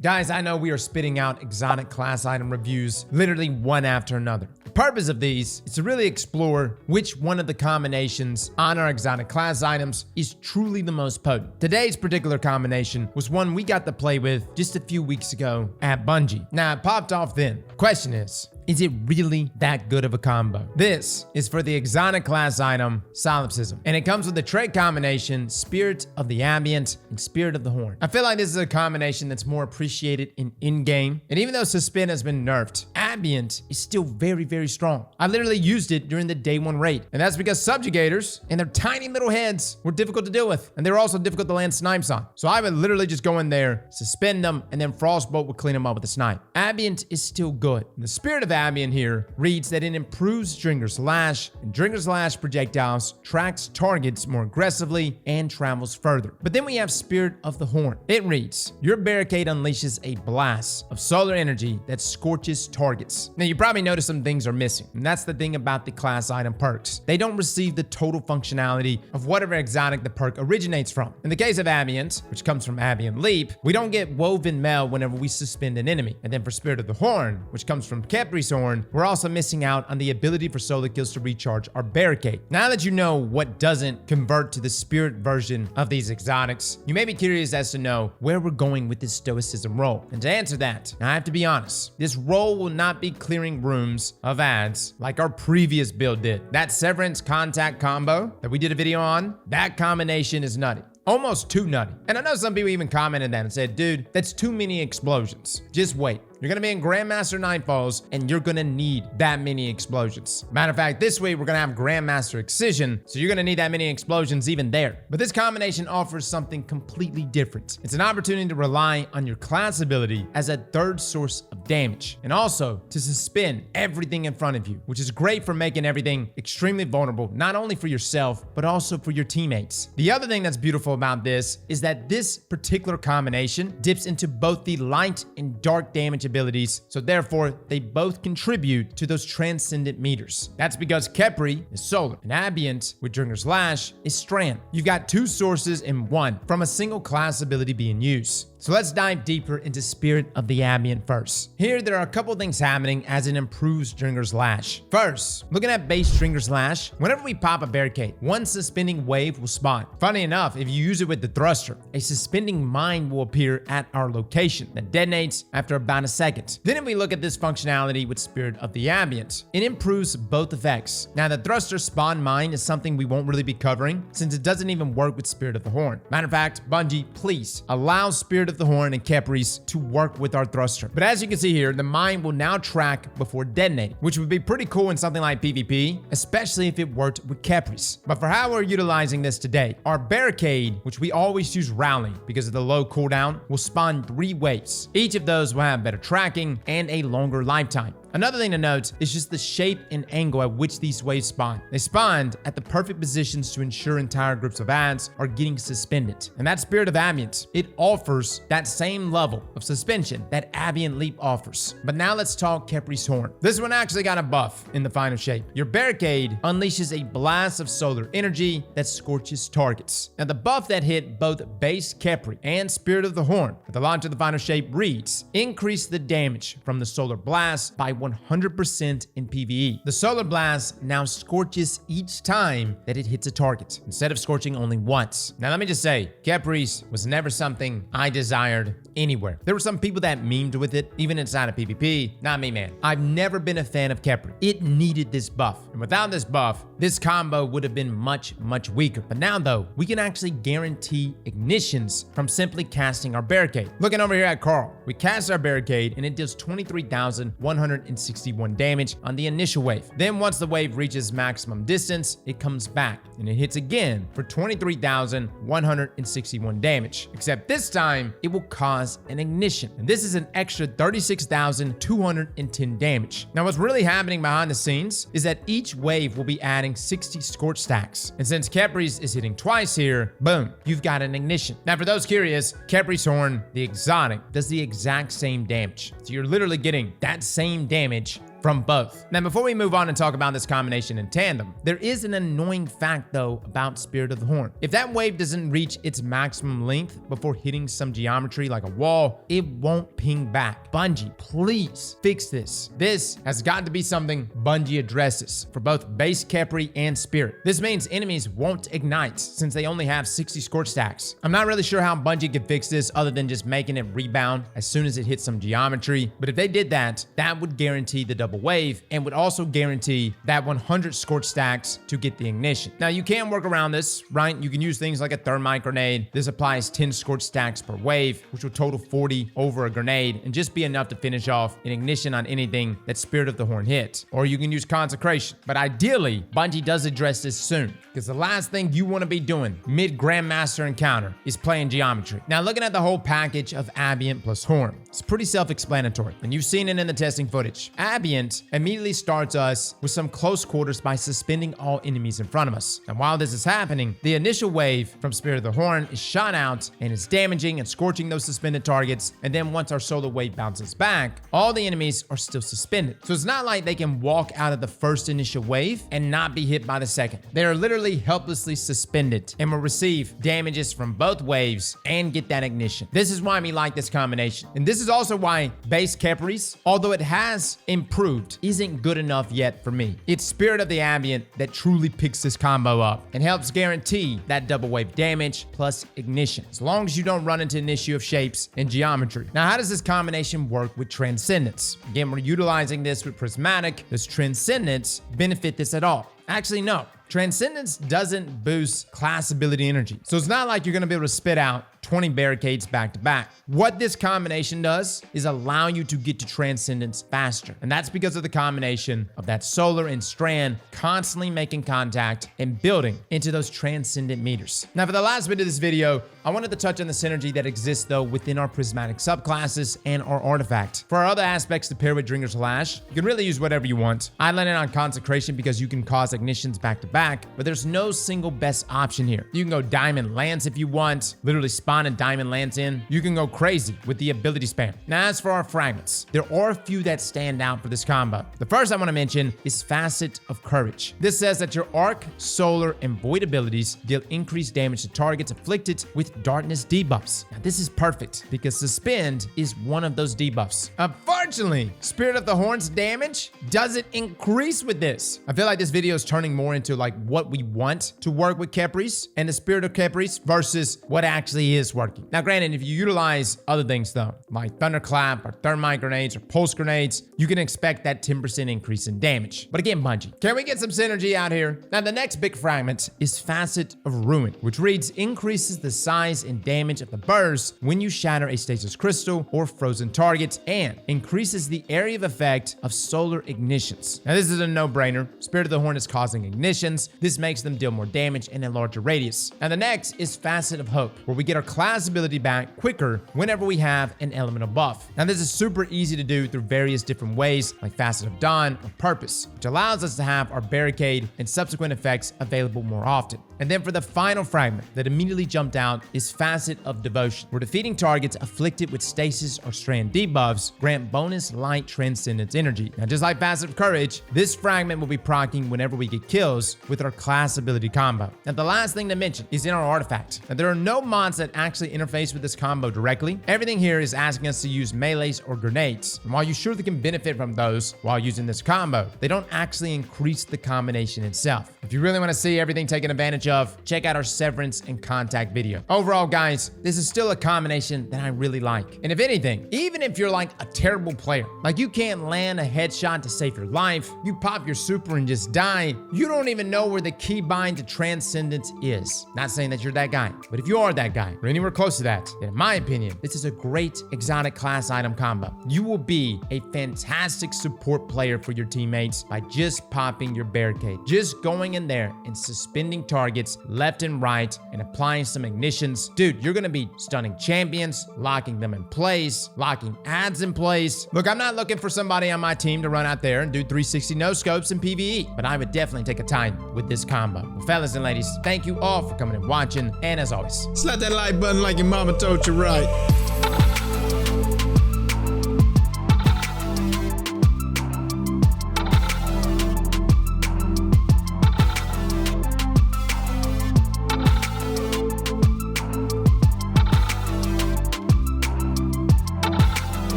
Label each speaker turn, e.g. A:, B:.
A: Guys, I know we are spitting out exotic class item reviews literally one after another. The purpose of these is to really explore which one of the combinations on our exotic class items is truly the most potent. Today's particular combination was one we got to play with just a few weeks ago at Bungie. Now, it popped off then. Question is it really that good of a combo? This is for the exotic class item, Solipsism, and it comes with the trait combination Sprit of the Abeyant and Sprit of the Horn. I feel like this is a combination that's more appreciated in-game, and even though Suspend has been nerfed, Abeyant is still very, very strong. I literally used it during the day one raid, and that's because subjugators and their tiny little heads were difficult to deal with, and they were also difficult to land snipes on. So I would literally just go in there, suspend them, and then Frostbolt would clean them up with a snipe. Abeyant is still good. The Sprit of Abeyant here reads that it improves Dringer's Lash, and Dringer's Lash projectiles tracks targets more aggressively and travels further. But then we have Sprit of the Horn. It reads, your barricade unleashes a blast of solar energy that scorches targets. Now you probably noticed some things are missing, and that's the thing about the class item perks. They don't receive the total functionality of whatever exotic the perk originates from. In the case of Abeyant, which comes from Abeyant Leap, we don't get Woven Mail whenever we suspend an enemy. And then for Sprit of the Horn, which comes from Kepri's Horn, we're also missing out on the ability for solo kills to recharge our barricade. Now that you know what doesn't convert to the spirit version of these exotics, you may be curious as to know where we're going with this stoicism role. And to answer that, I have to be honest, this role will not be clearing rooms of ads like our previous build did. That Severance Contact combo that we did a video on, that combination is nutty. Almost too nutty. And I know some people even commented that and said, dude, that's too many explosions. Just wait. You're gonna be in Grandmaster Nightfalls and you're gonna need that many explosions. Matter of fact, this week we're gonna have Grandmaster Excision, so you're gonna need that many explosions even there. But this combination offers something completely different. It's an opportunity to rely on your class ability as a third source of damage, and also to suspend everything in front of you, which is great for making everything extremely vulnerable, not only for yourself, but also for your teammates. The other thing that's beautiful about this is that this particular combination dips into both the light and dark damage abilities, so therefore they both contribute to those transcendent meters. That's because Kepri is solar, and Abeyant with Dringer's Lash is strand. You've got two sources in one from a single class ability being used. So let's dive deeper into Sprit of the Abeyant first. Here, there are a couple things happening as it improves Dringer's Lash. First, looking at base Dringer's Lash, whenever we pop a barricade, one suspending wave will spawn. Funny enough, if you use it with the thruster, a suspending mine will appear at our location that detonates after about a second. Then if we look at this functionality with Sprit of the Abeyant, it improves both effects. Now, the thruster spawn mine is something we won't really be covering since it doesn't even work with Sprit of the Horn. Matter of fact, Bungie, please allow Sprit of the Horn and Kepri's to work with our thruster. But as you can see here, the mine will now track before detonating, which would be pretty cool in something like PvP, especially if it worked with Kepri's. But for how we're utilizing this today, our barricade, which we always use Rally because of the low cooldown, will spawn 3 waves. Each of those will have better tracking and a longer lifetime. Another thing to note is just the shape and angle at which these waves spawn. They spawned at the perfect positions to ensure entire groups of ads are getting suspended. And that Sprit of Abeyant, it offers that same level of suspension that Abeyant Leap offers. But now let's talk Kepri's Horn. This one actually got a buff in the final shape. Your barricade unleashes a blast of solar energy that scorches targets. Now the buff that hit both base Kepri and Sprit of the Horn at the launch of the final shape reads, increase the damage from the solar blast by 100% in PvE. The solar blast now scorches each time that it hits a target, instead of scorching only once. Now let me just say, Kepri's was never something I desired anywhere. There were some people that memed with it, even inside of PvP. Not me, man. I've never been a fan of Kepri. It needed this buff, and without this buff, this combo would have been much weaker. But now though, we can actually guarantee ignitions from simply casting our barricade. Looking over here at Carl, we cast our barricade and it deals 23,161 damage on the initial wave. Then once the wave reaches maximum distance, it comes back and it hits again for 23,161 damage. Except this time, it will cause an ignition. And this is an extra 36,210 damage. Now what's really happening behind the scenes is that each wave will be adding 60 scorch stacks. And since Kepri's is hitting twice here, boom, you've got an ignition. Now for those curious, Kepri's Horn, the exotic, does the exact same damage. So you're literally getting that same damage from both. Now, before we move on and talk about this combination in tandem, there is an annoying fact though about Spirit of the Horn. If that wave doesn't reach its maximum length before hitting some geometry like a wall, it won't ping back. Bungie, please fix this. This has got to be something Bungie addresses for both base Khepri and Spirit. This means enemies won't ignite since they only have 60 scorch stacks. I'm not really sure how Bungie could fix this other than just making it rebound as soon as it hits some geometry, but if they did that, that would guarantee the double wave and would also guarantee that 100 scorch stacks to get the ignition. Now, you can work around this, right? You can use things like a thermite grenade. This applies 10 scorch stacks per wave, which will total 40 over a grenade and just be enough to finish off an ignition on anything that Spirit of the Horn hits. Or you can use consecration. But ideally, Bungie does address this soon, because the last thing you want to be doing mid-Grandmaster encounter is playing geometry. Now, looking at the whole package of Abeyant plus Horn, it's pretty self-explanatory, and you've seen it in the testing footage. Abeyant immediately starts us with some close quarters by suspending all enemies in front of us. And while this is happening, the initial wave from Spirit of the Horn is shot out and is damaging and scorching those suspended targets. And then once our solar wave bounces back, all the enemies are still suspended. So it's not like they can walk out of the first initial wave and not be hit by the second. They are literally helplessly suspended and will receive damages from both waves and get that ignition. This is why we like this combination. And this is also why base Khepris, although it has improved, isn't good enough yet for me. It's Spirit of the Abeyant that truly picks this combo up and helps guarantee that double wave damage plus ignition, as long as you don't run into an issue of shapes and geometry. Now, how does this combination work with Transcendence? Again, we're utilizing this with Prismatic. Does Transcendence benefit this at all? Actually, no. Transcendence doesn't boost class ability energy. So it's not like you're gonna be able to spit out 20 barricades back to back. What this combination does is allow you to get to Transcendence faster. And that's because of the combination of that solar and strand constantly making contact and building into those transcendent meters. Now, for the last bit of this video, I wanted to touch on the synergy that exists though within our prismatic subclasses and our artifact. For our other aspects to pair with Drinker's Lash, you can really use whatever you want. I landed on Consecration because you can cause ignitions back to back, but there's no single best option here. You can go Diamond Lance if you want, literally spawn a Diamond Lance in. You can go crazy with the ability spam. Now, as for our fragments, there are a few that stand out for this combo. The first I want to mention is Facet of Courage. This says that your Arc, Solar, and Void abilities deal increased damage to targets afflicted with darkness debuffs. Now, this is perfect because Suspend is one of those debuffs. Unfortunately, Spirit of the Horn's damage doesn't increase with this. I feel like this video is turning more into like what we want to work with Khepris and the Spirit of Khepris versus what actually is working. Now, granted, if you utilize other things though, like Thunderclap or Thermite grenades or Pulse grenades, you can expect that 10% increase in damage. But again, Bungie, can we get some synergy out here? Now, the next big fragment is Facet of Ruin, which reads increases the size and damage of the burst when you shatter a stasis crystal or frozen target, and increases the area of effect of solar ignitions. Now, this is a no-brainer. Spirit of the Horn is causing ignitions. This makes them deal more damage in a larger radius. And the next is Facet of Hope, where we get our class ability back quicker whenever we have an elemental buff. Now, this is super easy to do through various different ways, like Facet of Dawn or Purpose, which allows us to have our barricade and subsequent effects available more often. And then for the final fragment that immediately jumped out is Facet of Devotion, where defeating targets afflicted with stasis or strand debuffs grant bonus light transcendence energy. Now, just like Facet of Courage, this fragment will be proccing whenever we get kills with our class ability combo. Now, the last thing to mention is in our artifact. Now, there are no mods that actually interface with this combo directly. Everything here is asking us to use melees or grenades. And while you surely can benefit from those while using this combo, they don't actually increase the combination itself. If you really want to see everything taken advantage of, check out our Severance and Contact video. Overall, guys, this is still a combination that I really like. And if anything, even if you're like a terrible player, like you can't land a headshot to save your life, you pop your super and just die, you don't even know where the keybind to Transcendence is. Not saying that you're that guy, but if you are that guy, or anywhere close to that, then in my opinion, this is a great exotic class item combo. You will be a fantastic support player for your teammates by just popping your barricade, just going in there and suspending targets left and right and applying some ignitions. Dude, you're gonna be stunning champions, locking them in place, locking ads in place. Look, I'm not looking for somebody on my team to run out there and do 360 no scopes in PvE, but I would definitely take a time with this combo. Well, fellas and ladies, thank you all for coming and watching, and as always,
B: slap that like button like your mama told you right.